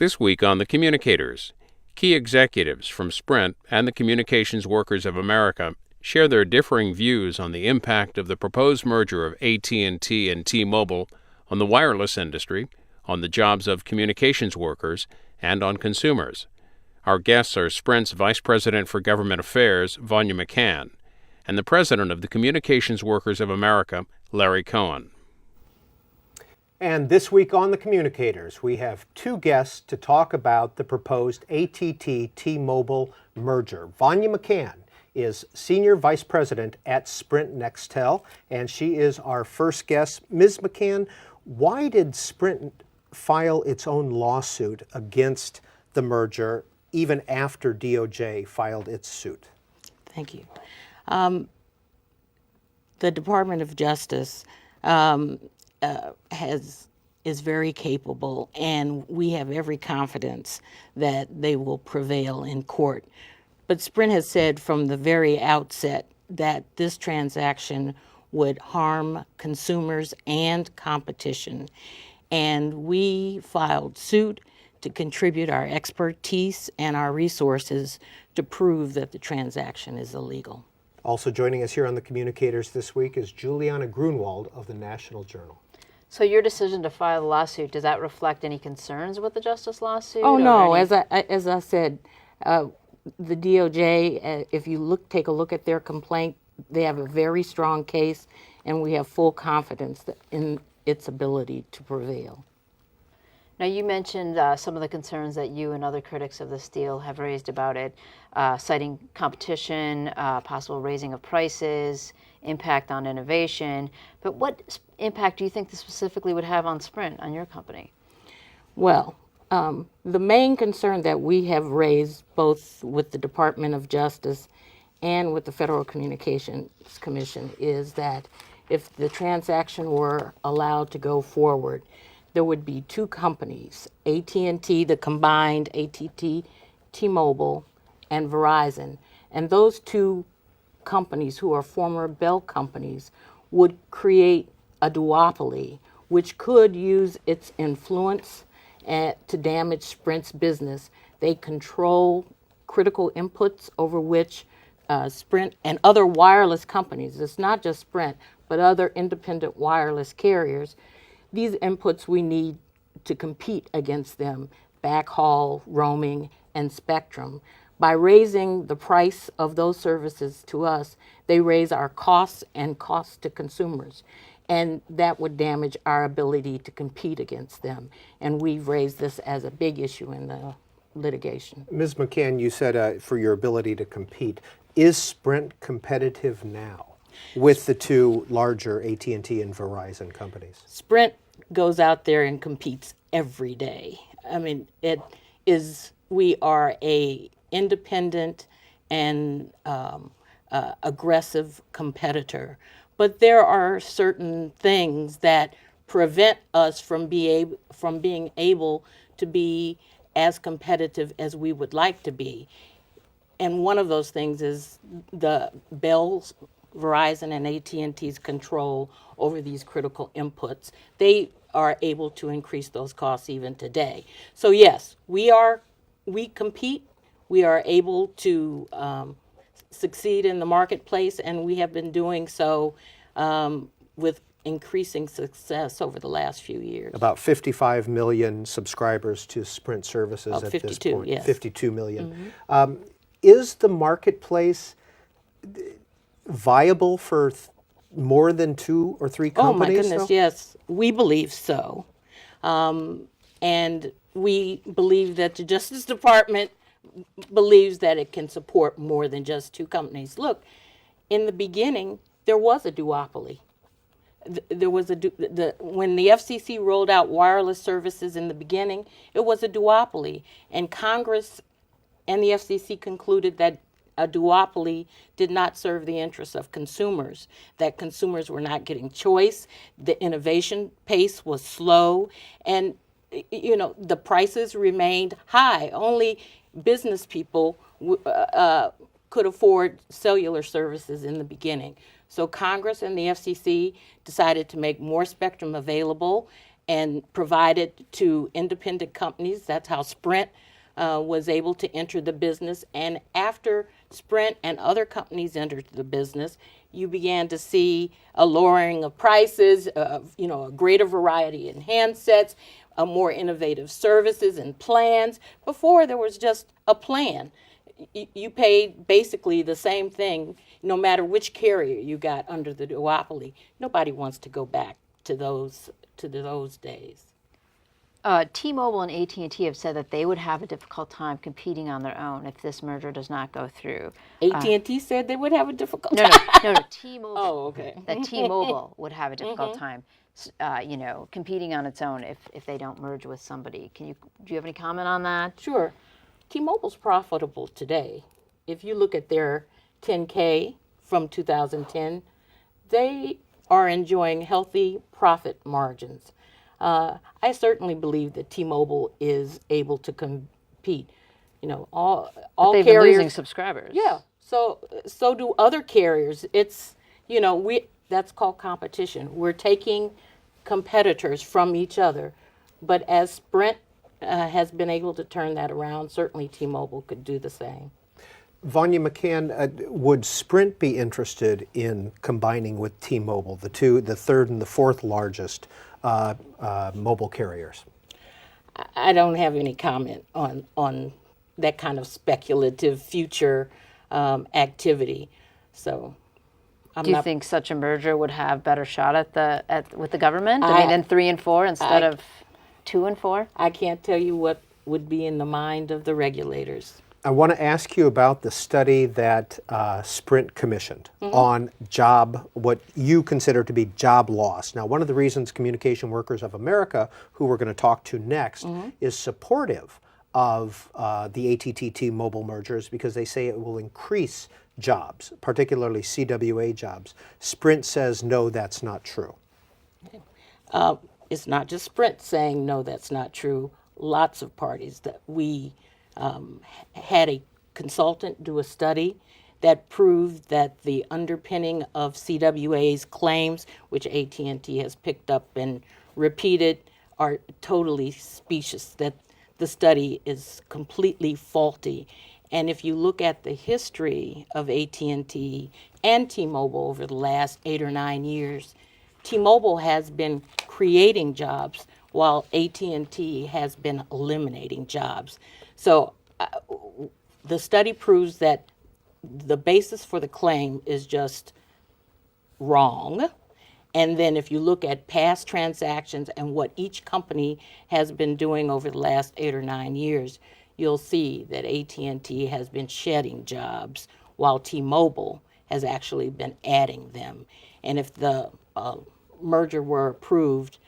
This week on the Communicators, key executives from Sprint and the Communications Workers of America share their differing views on the impact of the proposed merger of AT&T and T-Mobile on the wireless industry, on the jobs of communications workers, and on consumers. Our guests are Sprint's Vice President for Government Affairs, Vonya McCann, and the President of the Communications Workers of America, Larry Cohen. And this week on the Communicators, we have two guests to talk about the proposed ATT-T-Mobile merger. Vonya McCann is Senior Vice President at Sprint Nextel, and she is our first guest. Ms. McCann, why did Sprint file its own lawsuit against the merger even after DOJ filed its suit? Thank you. The Department of Justice is very capable, and we have every confidence that they will prevail in court. But Sprint has said from the very outset that this transaction would harm consumers and competition, and we filed suit to contribute our expertise and our resources to prove that the transaction is illegal. Also joining us here on the Communicators this week is Juliana Grunwald of the National Journal. So your decision to file the lawsuit, does that reflect any concerns with the Justice lawsuit? Oh no, as I said, the DOJ, if you take a look at their complaint, they have a very strong case, and we have full confidence in its ability to prevail. Now, you mentioned some of the concerns that you and other critics of this deal have raised about it, citing competition, possible raising of prices, impact on innovation. But what impact do you think this specifically would have on Sprint, on your company? Well, the main concern that we have raised both with the Department of Justice and with the Federal Communications Commission is that if the transaction were allowed to go forward, there would be two companies, AT&T, the combined ATT, T-Mobile, and Verizon. And those two companies, who are former Bell companies, would create a duopoly, which could use its influence to damage Sprint's business. They control critical inputs over which Sprint and other wireless companies, it's not just Sprint, but other independent wireless carriers, these inputs we need to compete against them, backhaul, roaming, and spectrum. By raising the price of those services to us, they raise our costs and costs to consumers. And that would damage our ability to compete against them. And we've raised this as a big issue in the litigation. Ms. McCann, you said for your ability to compete. Is Sprint competitive now with the two larger AT&T and Verizon companies? Sprint goes out there and competes every day. I mean, we are a independent and aggressive competitor. But there are certain things that prevent us from being able to be as competitive as we would like to be. And one of those things is the Bell's, Verizon, and AT&T's control over these critical inputs. They are able to increase those costs even today. So yes, we compete. We are able to succeed in the marketplace, and we have been doing so with increasing success over the last few years. About 55 million subscribers to Sprint services at 52, this point. yes. 52 million. Mm-hmm. Is the marketplace viable for more than two or three companies? Oh my goodness, though? yes. We believe so. And we believe that the Justice Department believes that it can support more than just two companies. Look, in the beginning, there was a duopoly. There was when the FCC rolled out wireless services in the beginning, it was a duopoly. And Congress and the FCC concluded that a duopoly did not serve the interests of consumers, that consumers were not getting choice, the innovation pace was slow, and the prices remained high. Only business people could afford cellular services in the beginning. So Congress and the FCC decided to make more spectrum available and provided to independent companies. That's how Sprint was able to enter the business. And after Sprint and other companies entered the business, you began to see a lowering of prices, a greater variety in handsets, more innovative services and plans. Before, there was just a plan. You paid basically the same thing no matter which carrier you got under the duopoly. Nobody wants to go back to those days. T-Mobile and AT&T have said that they would have a difficult time competing on their own if this merger does not go through. AT&T said they would have a difficult No, time. no, T-Mobile. Oh, okay. That T-Mobile would have a difficult time, competing on its own if they don't merge with somebody. Do you have any comment on that? Sure. T-Mobile's profitable today. If you look at their 10K from 2010, they are enjoying healthy profit margins. I certainly believe that T-Mobile is able to compete. All they've carriers been losing subscribers. Yeah. So do other carriers. It's that's called competition. We're taking competitors from each other, but as Sprint has been able to turn that around, certainly T-Mobile could do the same. Vonya McCann, would Sprint be interested in combining with T-Mobile, the third and the fourth largest mobile carriers? I don't have any comment on that kind of speculative future activity. So, do you think such a merger would have better shot with the government? I mean, in 3 and 4 instead of 2 and 4? I can't tell you what would be in the mind of the regulators. I want to ask you about the study that Sprint commissioned on what you consider to be job loss. Now, one of the reasons Communication Workers of America, who we're going to talk to next, is supportive of the ATT-T-Mobile merger is because they say it will increase jobs, particularly CWA jobs. Sprint says, no, that's not true. It's not just Sprint saying, no, that's not true. Lots of parties that we had a consultant do a study that proved that the underpinning of CWA's claims, which AT&T has picked up and repeated, are totally specious, that the study is completely faulty. And if you look at the history of AT&T and T-Mobile over the last 8 or 9 years, T-Mobile has been creating jobs while AT&T has been eliminating jobs. So the study proves that the basis for the claim is just wrong. And then if you look at past transactions and what each company has been doing over the last 8 or 9 years, you'll see that AT&T has been shedding jobs while T-Mobile has actually been adding them. And if the merger were approved,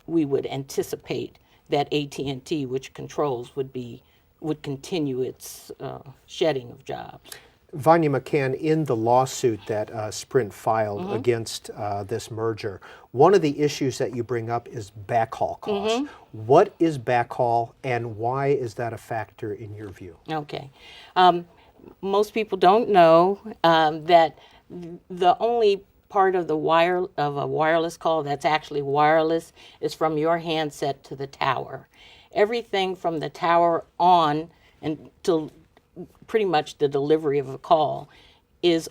we would anticipate that AT&T, which controls, would continue its shedding of jobs. Vonya McCann, in the lawsuit that Sprint filed against this merger, one of the issues that you bring up is backhaul costs. What is backhaul and why is that a factor in your view? Okay. Most people don't know that the only part of a wireless call that's actually wireless is from your handset to the tower. Everything from the tower on until pretty much the delivery of a call is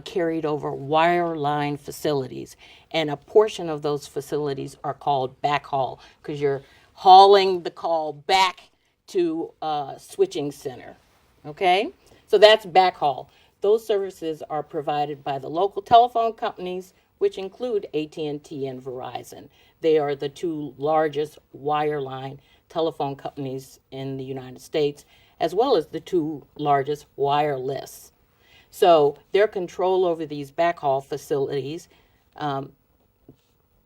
carried over wireline facilities. And a portion of those facilities are called backhaul because you're hauling the call back to a switching center. Okay? So that's backhaul. Those services are provided by the local telephone companies, which include AT&T and Verizon. They are the 2 largest wireline telephone companies in the United States, as well as the 2 largest wireless. So their control over these backhaul facilities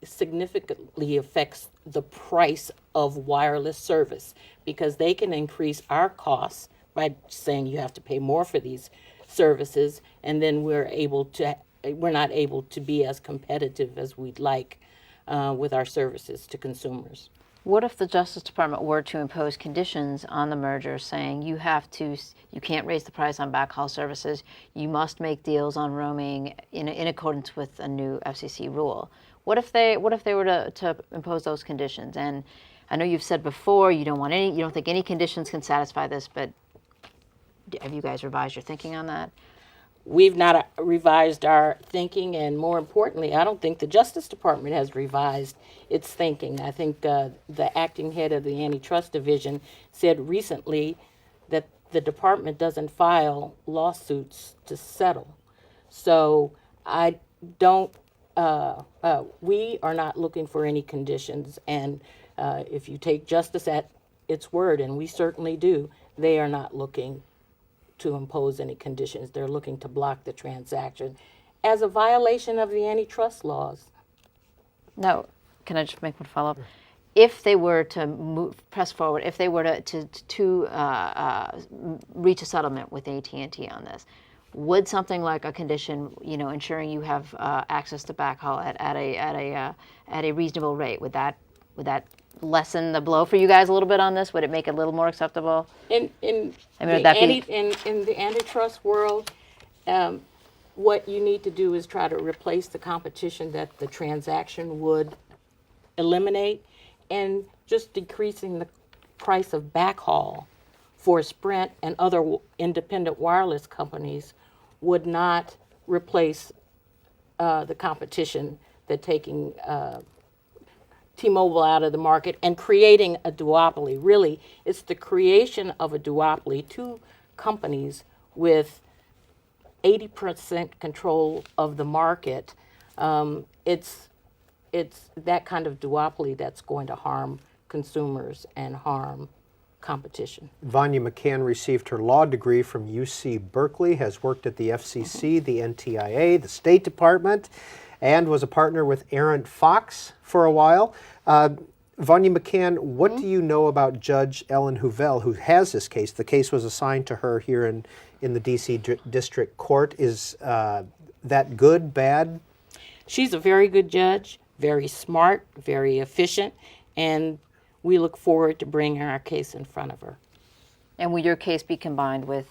significantly affects the price of wireless service because they can increase our costs by saying you have to pay more for these services, and then we're not able to be as competitive as we'd like with our services to consumers. What if the Justice Department were to impose conditions on the merger saying you can't raise the price on backhaul services, you must make deals on roaming in accordance with a new FCC rule? What if they were to impose those conditions? And I know you've said before you don't think any conditions can satisfy this, but have you guys revised your thinking on that? We've not revised our thinking, and more importantly, I don't think the Justice Department has revised its thinking. I think the acting head of the Antitrust Division said recently that the department doesn't file lawsuits to settle. So I don't, we are not looking for any conditions, and if you take justice at its word, and we certainly do, they are not looking to impose any conditions. They're looking to block the transaction as a violation of the antitrust laws. No, can I just make one follow-up? If they were to press forward, if they were to reach a settlement with AT&T on this, would something like a condition, ensuring you have access to backhaul at a reasonable rate, would that lessen the blow for you guys a little bit on this? Would it make it a little more acceptable? In the antitrust world, what you need to do is try to replace the competition that the transaction would eliminate, and just decreasing the price of backhaul for Sprint and other independent wireless companies would not replace the competition that taking T-Mobile out of the market and creating a duopoly. Really, it's the creation of a duopoly, two companies with 80% control of the market. It's that kind of duopoly that's going to harm consumers and harm competition. Vonya McCann received her law degree from UC Berkeley, has worked at the FCC, the NTIA, the State Department, and was a partner with Aaron Fox for a while. Vonya McCann, what do you know about Judge Ellen Hovell, who has this case? The case was assigned to her here in the D.C. District Court. Is that good, bad? She's a very good judge, very smart, very efficient, and we look forward to bringing our case in front of her. And will your case be combined with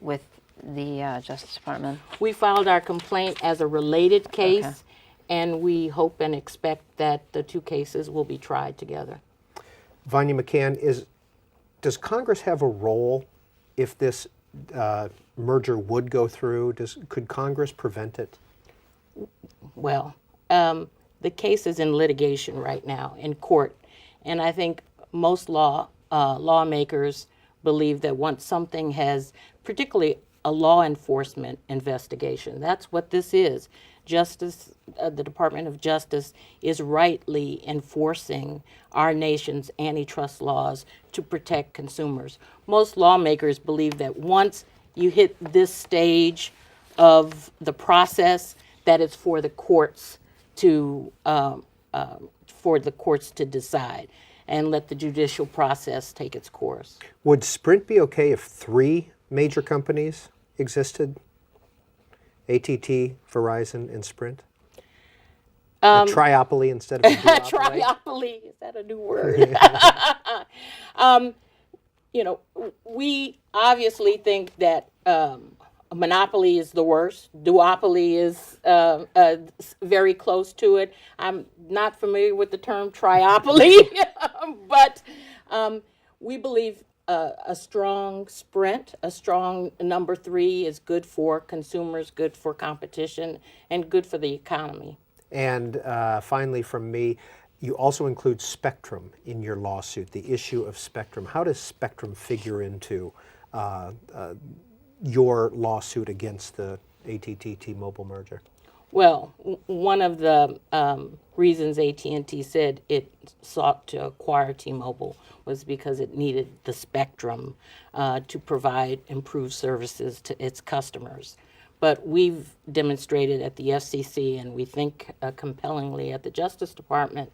the Justice Department? We filed our complaint as a related case, and we hope and expect that the two cases will be tried together. Vonya McCann, does Congress have a role if this merger would go through? Could Congress prevent it? Well, the case is in litigation right now in court, and I think most lawmakers believe that once something has, particularly a law enforcement investigation, that's what this is. Justice, the Department of Justice is rightly enforcing our nation's antitrust laws to protect consumers. Most lawmakers believe that once you hit this stage of the process, that it's for the courts to decide and let the judicial process take its course. Would Sprint be okay if 3 major companies existed? AT&T, Verizon, and Sprint? A triopoly instead of a duopoly? Triopoly, is that a new word? We obviously think that a monopoly is the worst. Duopoly is very close to it. I'm not familiar with the term triopoly, but we believe a strong Sprint, a strong number 3 is good for consumers, good for competition, and good for the economy. And finally from me, you also include spectrum in your lawsuit, the issue of spectrum. How does spectrum figure into your lawsuit against the ATT-T-Mobile merger? Well, one of the reasons AT&T said it sought to acquire T-Mobile was because it needed the spectrum to provide improved services to its customers. But we've demonstrated at the FCC, and we think compellingly at the Justice Department,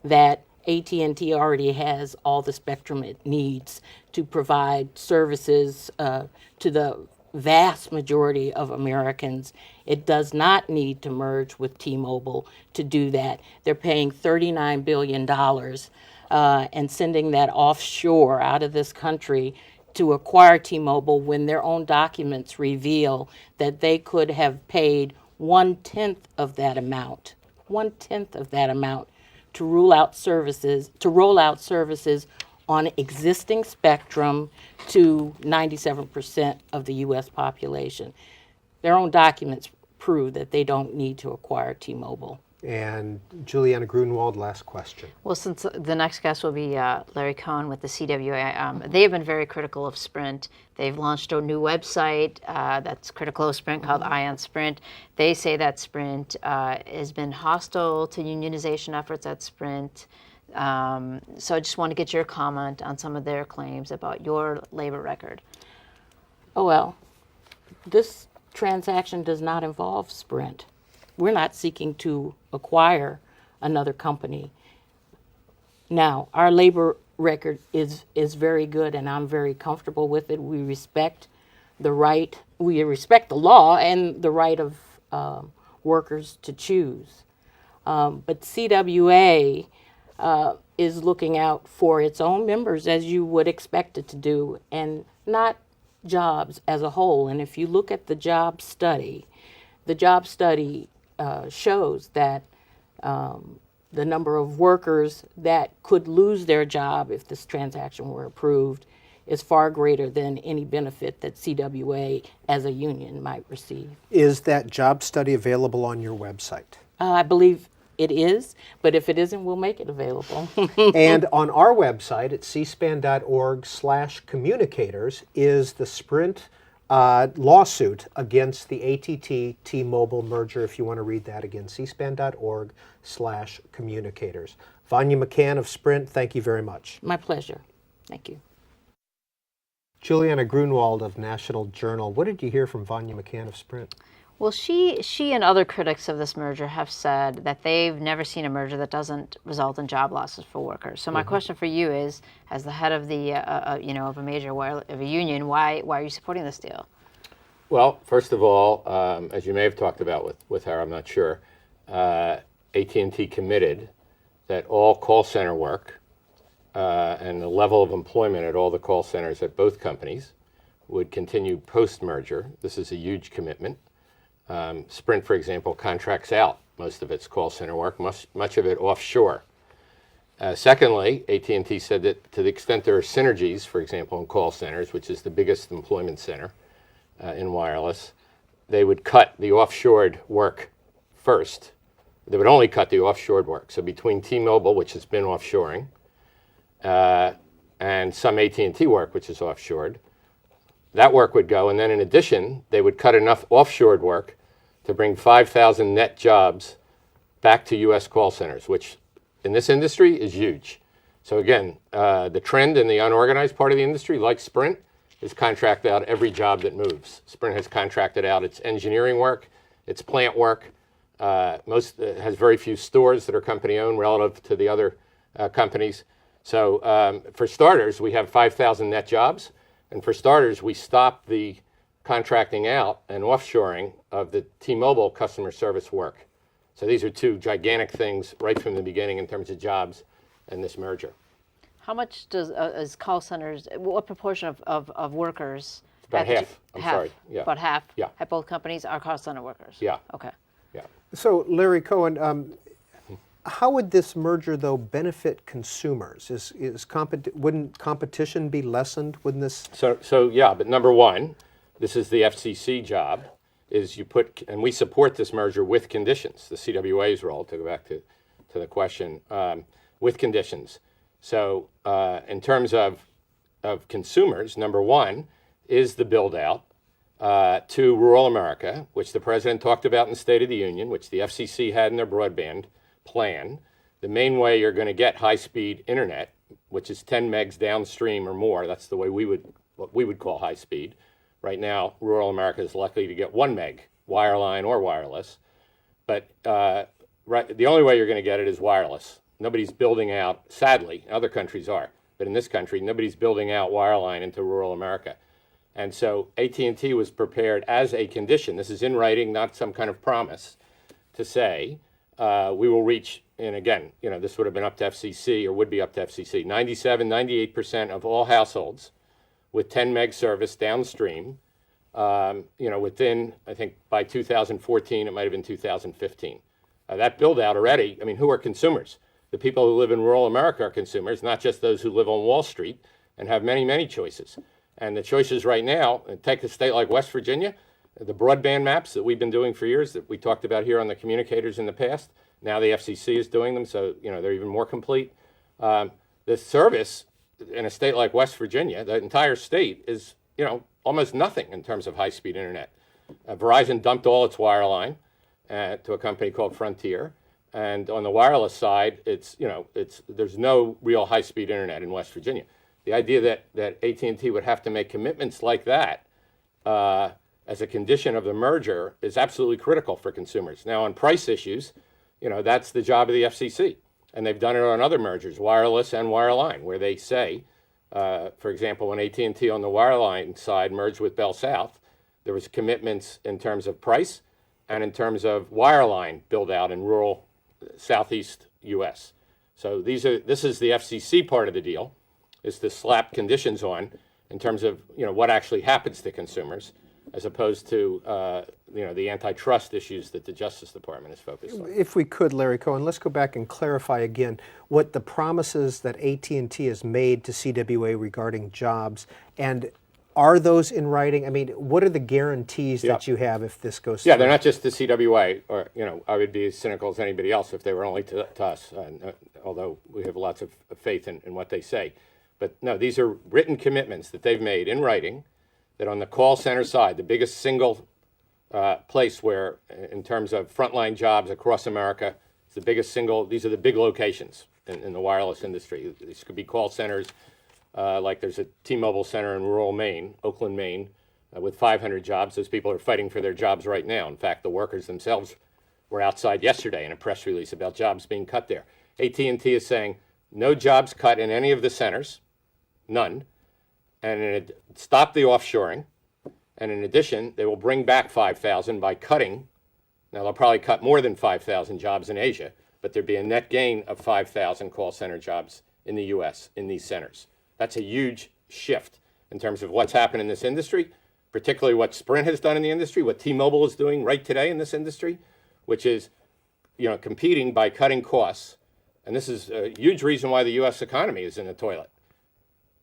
that AT&T already has all the spectrum it needs to provide services to the vast majority of Americans. It does not need to merge with T-Mobile to do that. They're paying $39 billion and sending that offshore out of this country to acquire T-Mobile when their own documents reveal that they could have paid 1/10 of that amount 1/10 of that amount to roll out services on existing spectrum to 97% of the U.S. population. Their own documents prove that they don't need to acquire T-Mobile. And Juliana Grunwald, last question. Well, since the next guest will be Larry Cohen with the CWA, they have been very critical of Sprint. They've launched a new website that's critical of Sprint called Eye on Sprint. They say that Sprint has been hostile to unionization efforts at Sprint. So I just want to get your comment on some of their claims about your labor record. Oh, well, this transaction does not involve Sprint. We're not seeking to acquire another company. Now, our labor record is very good, and I'm very comfortable with it. We respect the law and the right of workers to choose. But CWA is looking out for its own members, as you would expect it to do, and not jobs as a whole. And if you look at the job study shows that the number of workers that could lose their job if this transaction were approved is far greater than any benefit that CWA as a union might receive. Is that job study available on your website? I believe it is, but if it isn't, we'll make it available. And on our website at cspan.org/communicators is the Sprint lawsuit against the ATT-T-Mobile merger. If you want to read that again, cspan.org/communicators. Vonya McCann of Sprint, thank you very much. My pleasure. Thank you. Juliana Grunwald of National Journal, what did you hear from Vonya McCann of Sprint? Well, she and other critics of this merger have said that they've never seen a merger that doesn't result in job losses for workers. So my question for you is, as the head of the of a major of a union, why are you supporting this deal? Well, first of all, as you may have talked about with her, I'm not sure, AT&T committed that all call center work and the level of employment at all the call centers at both companies would continue post-merger. This is a huge commitment. Sprint, for example, contracts out most of its call center work, much of it offshore. Secondly, AT&T said that to the extent there are synergies, for example, in call centers, which is the biggest employment center in wireless, they would cut the offshored work first. They would only cut the offshored work. So between T-Mobile, which has been offshoring, and some AT&T work, which is offshored, that work would go, and then in addition, they would cut enough offshored work to bring 5,000 net jobs back to U.S. call centers, which in this industry is huge. So again, the trend in the unorganized part of the industry, like Sprint, is contract out every job that moves. Sprint has contracted out its engineering work, its plant work. Has very few stores that are company-owned relative to the other companies. So for starters, we have 5,000 net jobs. And for starters, we stopped the contracting out and offshoring of the T-Mobile customer service work. So these are two gigantic things right from the beginning in terms of jobs and this merger. How much does call centers, what proportion of workers? About half. Yeah. About half? Yeah. At both companies are call center workers? Yeah. Okay. Yeah. So, Larry Cohen, how would this merger, though, benefit consumers? Wouldn't competition be lessened? Wouldn't this? So yeah, but number one, this is the FCC job, is you put, and we support this merger with conditions, the CWA's role, to go back to the question, with conditions. So in terms of consumers, number one is the build out to rural America, which the president talked about in the State of the Union, which the FCC had in their broadband plan. The main way you're going to get high-speed internet, which is 10 megs downstream or more, that's the way what we would call high speed. Right now, rural America is likely to get 1 meg, wireline or wireless. But the only way you're going to get it is wireless. Nobody's building out, sadly, other countries are, but in this country, nobody's building out wireline into rural America. And so AT&T was prepared as a condition, this is in writing, not some kind of promise, to say, we will reach, and again, this would have been up to FCC, or would be up to FCC, 98% of all households with 10 meg service downstream, within, I think by 2014, it might have been 2015. That build out already, I mean, who are consumers? The people who live in rural America are consumers, not just those who live on Wall Street and have many, many choices. And the choices right now, take a state like West Virginia, the broadband maps that we've been doing for years that we talked about here on the Communicators in the past, now the FCC is doing them, so they're even more complete. The service in a state like West Virginia, the entire state is almost nothing in terms of high-speed internet. Verizon dumped all its wireline to a company called Frontier, and on the wireless side, there's no real high-speed internet in West Virginia. The idea that AT&T would have to make commitments like that as a condition of the merger is absolutely critical for consumers. Now, on price issues, that's the job of the FCC, and they've done it on other mergers, wireless and wireline, where they say, for example, when AT&T on the wireline side merged with Bell South, there was commitments in terms of price and in terms of wireline build out in rural southeast U.S. So this is the FCC part of the deal, is to slap conditions on in terms of what actually happens to consumers, as opposed to the antitrust issues that the Justice Department is focused on. If we could, Larry Cohen, let's go back and clarify again what the promises that AT&T has made to CWA regarding jobs, and are those in writing? I mean, what are the guarantees that you have if this goes through? Yeah, they're not just to CWA, or I would be as cynical as anybody else if they were only to us, although we have lots of faith in what they say. But no, these are written commitments that they've made in writing, that on the call center side, the biggest single place where, in terms of frontline jobs across America, it's the biggest single, these are the big locations in the wireless industry. These could be call centers, like there's a T-Mobile center in rural Maine, Oakland, Maine, with 500 jobs. Those people are fighting for their jobs right now. In fact, the workers themselves were outside yesterday in a press release about jobs being cut there. AT&T is saying no jobs cut in any of the centers, none. And stop the offshoring, and in addition, they will bring back 5,000 by cutting. Now, they'll probably cut more than 5,000 jobs in Asia, but there'd be a net gain of 5,000 call center jobs in the U.S. in these centers. That's a huge shift in terms of what's happened in this industry, particularly what Sprint has done in the industry, what T-Mobile is doing right today in this industry, which is competing by cutting costs. And this is a huge reason why the U.S. economy is in the toilet.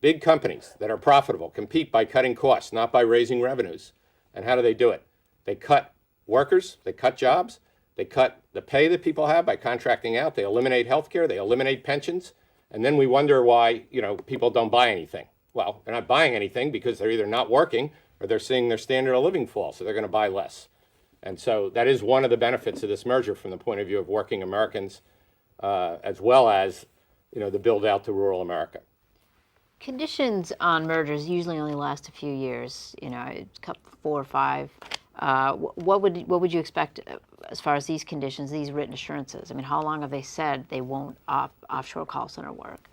Big companies that are profitable compete by cutting costs, not by raising revenues. And how do they do it? They cut workers, they cut jobs, they cut the pay that people have by contracting out, they eliminate health care, they eliminate pensions, and then we wonder why people don't buy anything. Well, they're not buying anything because they're either not working or they're seeing their standard of living fall, so they're going to buy less. And so that is one of the benefits of this merger from the point of view of working Americans, as well as the build out to rural America. Conditions on mergers usually only last a few years, a couple, 4 or 5. What would you expect as far as these conditions, these written assurances? I mean, how long have they said they won't offshore call center work?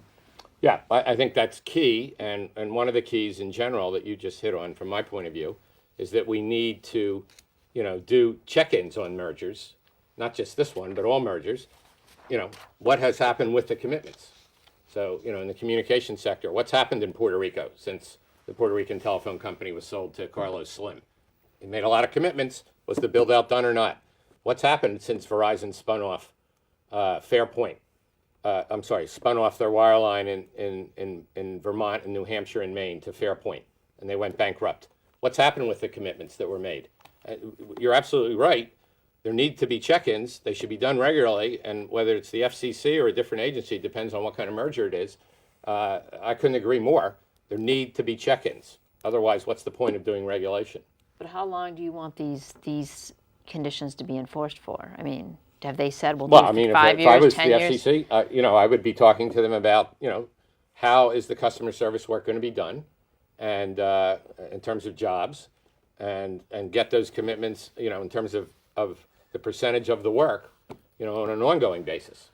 Yeah, I think that's key, and one of the keys in general that you just hit on from my point of view is that we need to, do check-ins on mergers, not just this one, but all mergers. What has happened with the commitments? So, in the communication sector, what's happened in Puerto Rico since the Puerto Rican telephone company was sold to Carlos Slim? He made a lot of commitments. Was the build out done or not? What's happened since Verizon spun off spun off their wireline in Vermont and New Hampshire and Maine to Fairpoint, and they went bankrupt? What's happened with the commitments that were made? You're absolutely right. There need to be check-ins. They should be done regularly, and whether it's the FCC or a different agency, depends on what kind of merger it is. I couldn't agree more. There need to be check-ins. Otherwise, what's the point of doing regulation? But how long do you want these conditions to be enforced for? I mean, have they said we'll do if 5 years, I was 10 the years? FCC, I would be talking to them about, how is the customer service work going to be done, and in terms of jobs, and get those commitments, in terms of the percentage of the work, on an ongoing basis.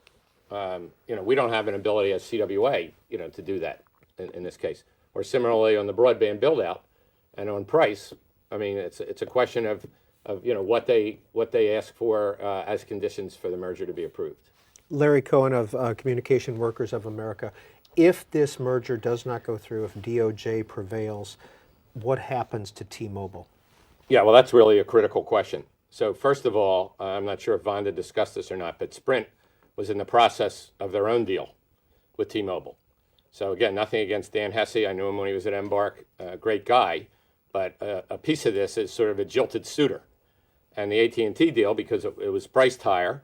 We don't have an ability as CWA, to do that in this case. Or similarly on the broadband build out and on price. I mean, it's a question of what they ask for as conditions for the merger to be approved. Larry Cohen of Communication Workers of America. If this merger does not go through, if DOJ prevails, what happens to T-Mobile? Yeah, well, that's really a critical question. So first of all, I'm not sure if Vonda discussed this or not, but Sprint was in the process of their own deal with T-Mobile. So again, nothing against Dan Hesse. I knew him when he was at Embark, great guy. But a piece of this is sort of a jilted suitor. And the AT&T deal, because it was priced higher,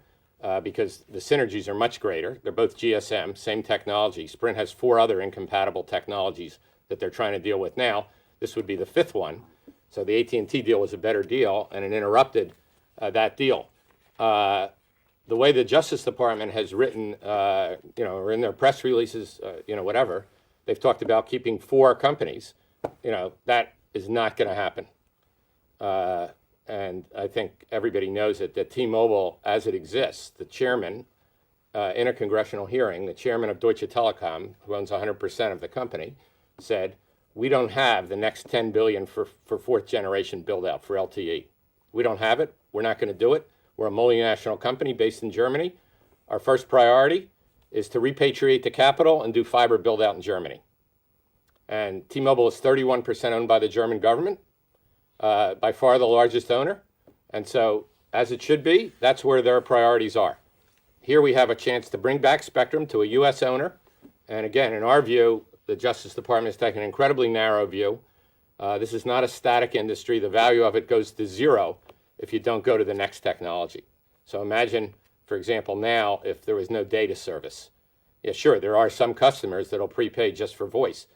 because the synergies are much greater. They're both GSM, same technology. Sprint has 4 other incompatible technologies that they're trying to deal with now. This would be the 5th one. So the AT&T deal was a better deal, and it interrupted that deal. The way the Justice Department has written, or in their press releases, whatever, they've talked about keeping 4 companies. That is not going to happen. And I think everybody knows it, that T-Mobile, as it exists, the chairman, in a congressional hearing, the chairman of Deutsche Telekom, who owns 100% of the company, said, we don't have the next $10 billion for 4th generation build out for LTE. We don't have it. We're not going to do it. We're a multinational company based in Germany. Our first priority is to repatriate the capital and do fiber build out in Germany. And T-Mobile is 31% owned by the German government, by far the largest owner. And so, as it should be, that's where their priorities are. Here we have a chance to bring back spectrum to a U.S. owner. And again, in our view, the Justice Department has taken an incredibly narrow view. This is not a static industry. The value of it goes to zero if you don't go to the next technology. So imagine, for example, now if there was no data service. Yeah, sure, there are some customers that'll prepay just for voice,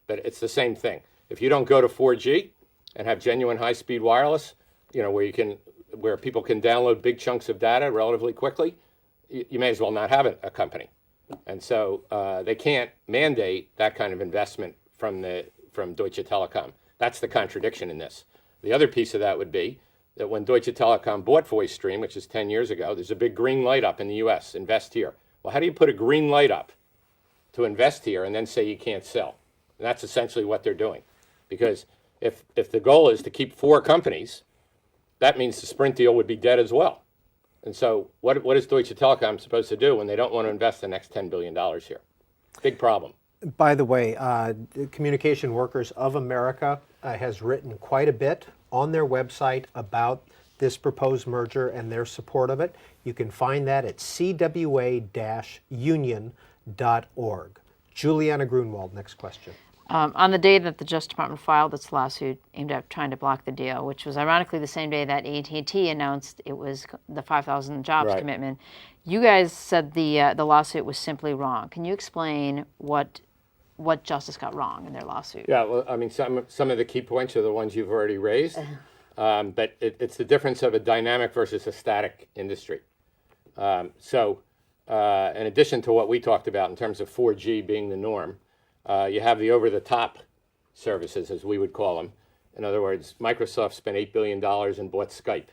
but it's the same thing. If you don't go to 4G and have genuine high-speed wireless, where people can download big chunks of data relatively quickly, you may as well not have a company. And so they can't mandate that kind of investment from Deutsche Telekom. That's the contradiction in this. The other piece of that would be that when Deutsche Telekom bought VoiceStream, which is 10 years ago, there's a big green light up in the U.S., invest here. Well, how do you put a green light up to invest here and then say you can't sell? And that's essentially what they're doing. Because if the goal is to keep 4 companies, that means the Sprint deal would be dead as well. And so what is Deutsche Telekom supposed to do when they don't want to invest the next $10 billion here? Big problem. By the way, the Communication Workers of America has written quite a bit on their website about this proposed merger and their support of it. You can find that at cwa-union.org. Juliana Grunwald, next question. On the day that the Justice Department filed its lawsuit aimed at trying to block the deal, which was ironically the same day that AT&T announced it was the 5,000 jobs commitment, you guys said the lawsuit was simply wrong. Can you explain what Justice got wrong in their lawsuit? Yeah, well, I mean, some of the key points are the ones you've already raised, but it's the difference of a dynamic versus a static industry. In addition to what we talked about in terms of 4G being the norm, you have the over-the-top services, as we would call them. In other words, Microsoft spent $8 billion and bought Skype.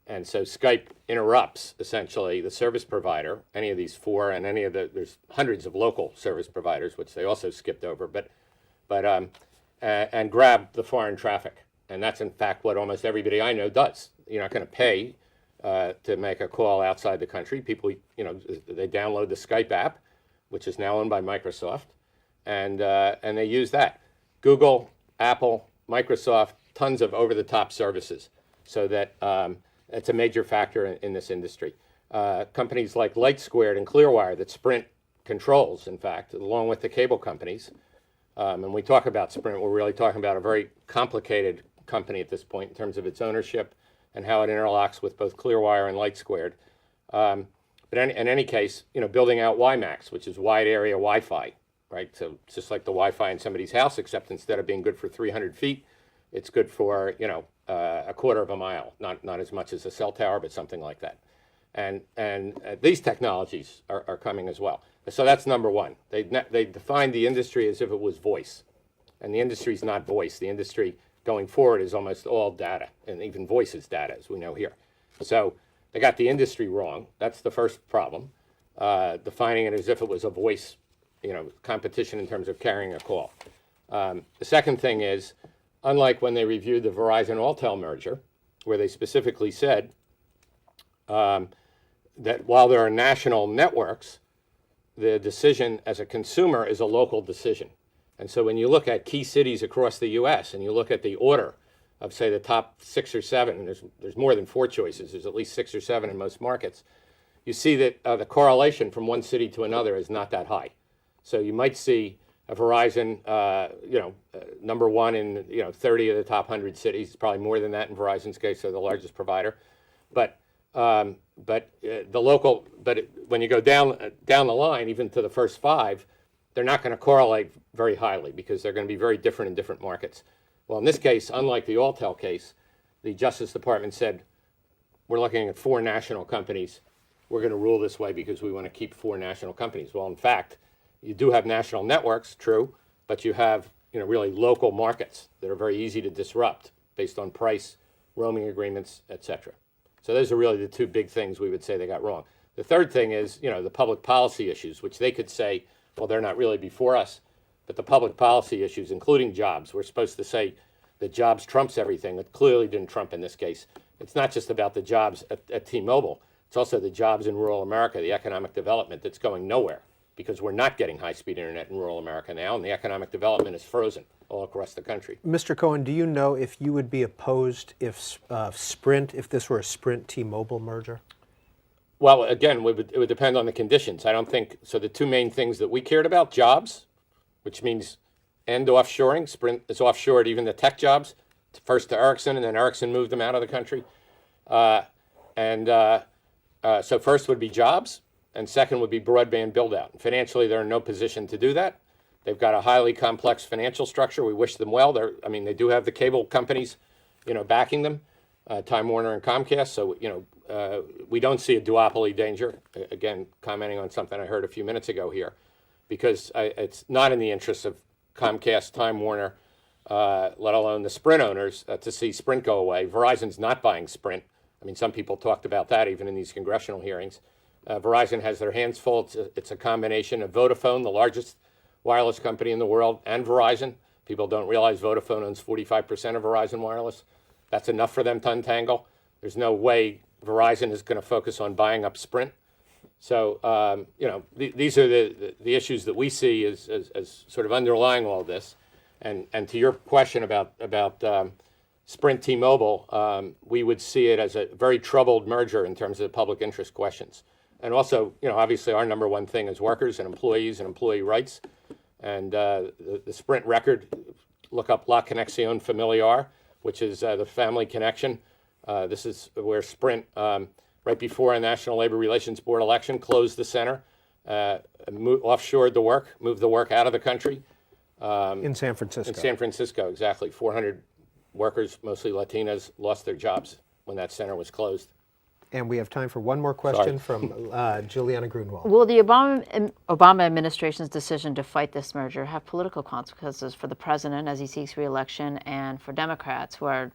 And so Skype interrupts, essentially, the service provider, any of these 4, and there's hundreds of local service providers, which they also skipped over, and grab the foreign traffic. And that's, in fact, what almost everybody I know does. You're not going to pay to make a call outside the country. People, they download the Skype app, which is now owned by Microsoft, and they use that. Google, Apple, Microsoft, tons of over-the-top services, so that it's a major factor in this industry. Companies like LightSquared and Clearwire that Sprint controls, in fact, along with the cable companies. And we talk about Sprint, we're really talking about a very complicated company at this point in terms of its ownership and how it interlocks with both Clearwire and LightSquared. But in any case, building out WiMAX, which is wide area Wi-Fi, right? So it's just like the Wi-Fi in somebody's house, except instead of being good for 300 feet, it's good for, a quarter of a mile, not as much as a cell tower, but something like that. And these technologies are coming as well. So that's number one. They defined the industry as if it was voice, and the industry is not voice. The industry going forward is almost all data, and even voice is data, as we know here. So they got the industry wrong. That's the first problem. Defining it as if it was a voice, competition in terms of carrying a call. The second thing is, unlike when they reviewed the Verizon-Alltel merger, where they specifically said that while there are national networks, the decision as a consumer is a local decision. And so when you look at key cities across the U.S. and you look at the order of say the top 6 or 7, and there's more than 4 choices, there's at least 6 or 7 in most markets, you see that the correlation from one city to another is not that high. So you might see a Verizon, number 1 in 30 of the top 100 cities. It's probably more than that in Verizon's case. They're the largest provider. But when you go down the line, even to the first 5, they're not going to correlate very highly because they're going to be very different in different markets. Well, in this case, unlike the Alltel case, the Justice Department said, we're looking at 4 national companies. We're going to rule this way because we want to keep 4 national companies. Well, in fact, you do have national networks, true, but you have really local markets that are very easy to disrupt based on price, roaming agreements, etc. So those are really the 2 big things we would say they got wrong. The third thing is the public policy issues, which they could say, well, they're not really before us, but the public policy issues, including jobs, we're supposed to say that jobs trumps everything. It clearly didn't trump in this case. It's not just about the jobs at T-Mobile. It's also the jobs in rural America, the economic development that's going nowhere, because we're not getting high-speed internet in rural America now, and the economic development is frozen all across the country. Mr. Cohen, do you know if you would be opposed if this were a Sprint T-Mobile merger? Well, again, it would depend on the conditions. I don't think so. The 2 main things that we cared about, jobs, which means end offshoring. Sprint is offshored even the tech jobs, first to Ericsson, and then Ericsson moved them out of the country. So first would be jobs, and second would be broadband build-out. Financially, they're in no position to do that. They've got a highly complex financial structure. We wish them well. They do have the cable companies, backing them, Time Warner and Comcast. So, we don't see a duopoly danger. Again, commenting on something I heard a few minutes ago here, because it's not in the interests of Comcast, Time Warner, let alone the Sprint owners, to see Sprint go away. Verizon's not buying Sprint. Some people talked about that even in these congressional hearings. Verizon has their hands full. It's a combination of Vodafone, the largest wireless company in the world, and Verizon. People don't realize Vodafone owns 45% of Verizon Wireless. That's enough for them to untangle. There's no way Verizon is going to focus on buying up Sprint. So, these are the issues that we see as sort of underlying all this. And to your question about Sprint T-Mobile, we would see it as a very troubled merger in terms of public interest questions. And also, obviously our number 1 thing is workers and employees and employee rights. And the Sprint record, look up La Conexión Familiar, which is the family connection. This is where Sprint, right before a National Labor Relations Board election, closed the center, offshored the work, moved the work out of the country. In San Francisco. In San Francisco, exactly. 400 workers, mostly Latinas, lost their jobs when that center was closed. And we have time for one more question from Juliana Grunwald. Will the Obama administration's decision to fight this merger have political consequences for the president as he seeks re-election and for Democrats, who are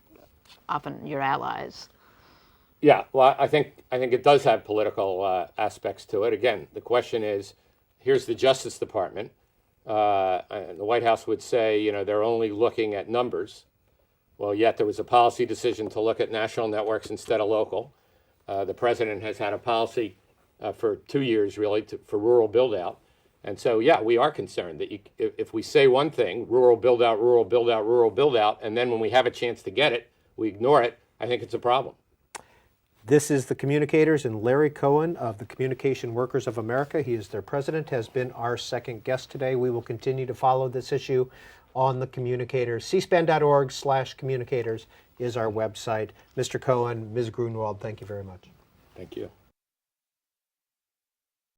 often your allies? Yeah, well, I think it does have political aspects to it. Again, the question is, here's the Justice Department. The White House would say, they're only looking at numbers. Well, yet there was a policy decision to look at national networks instead of local. The president has had a policy for 2 years, really, for rural build-out. And so, yeah, we are concerned that if we say one thing, rural build-out, rural build-out, rural build-out, and then when we have a chance to get it, we ignore it, I think it's a problem. This is the Communicators and Larry Cohen of the Communication Workers of America. He is their president, has been our second guest today. We will continue to follow this issue on the Communicators. cspan.org/communicators is our website. Mr. Cohen, Ms. Grunwald, thank you very much. Thank you.